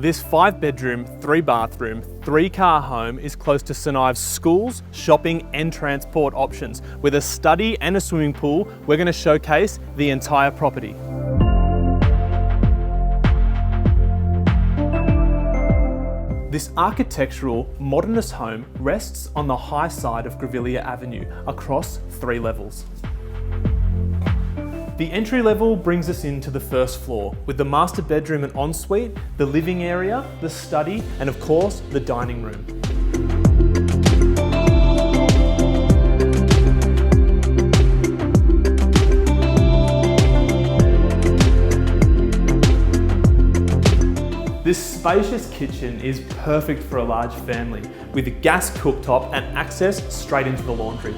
This 5-bedroom, 3-bathroom, 3-car home is close to St Ives schools, shopping and transport options. With a study and a swimming pool, we're going to showcase the entire property. This architectural, modernist home rests on the high side of Grevillea Avenue across 3 levels. The entry level brings us into the first floor with the master bedroom and ensuite, the living area, the study, and of course, the dining room. This spacious kitchen is perfect for a large family with a gas cooktop and access straight into the laundry.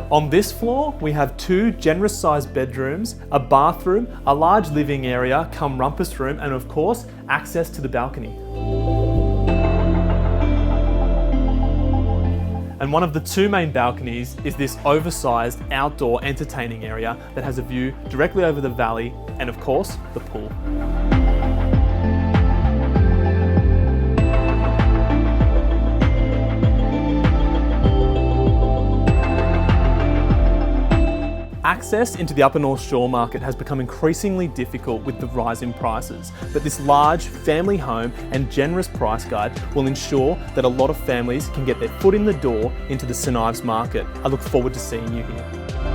On this floor, we have 2 generous sized bedrooms, a bathroom, a large living area, cum rumpus room, and of course, access to the balcony. And one of the 2 main balconies is this oversized outdoor entertaining area that has a view directly over the valley and of course, the pool. Access into the Upper North Shore market has become increasingly difficult with the rise in prices, but this large family home and generous price guide will ensure that a lot of families can get their foot in the door into the St Ives market. I look forward to seeing you here.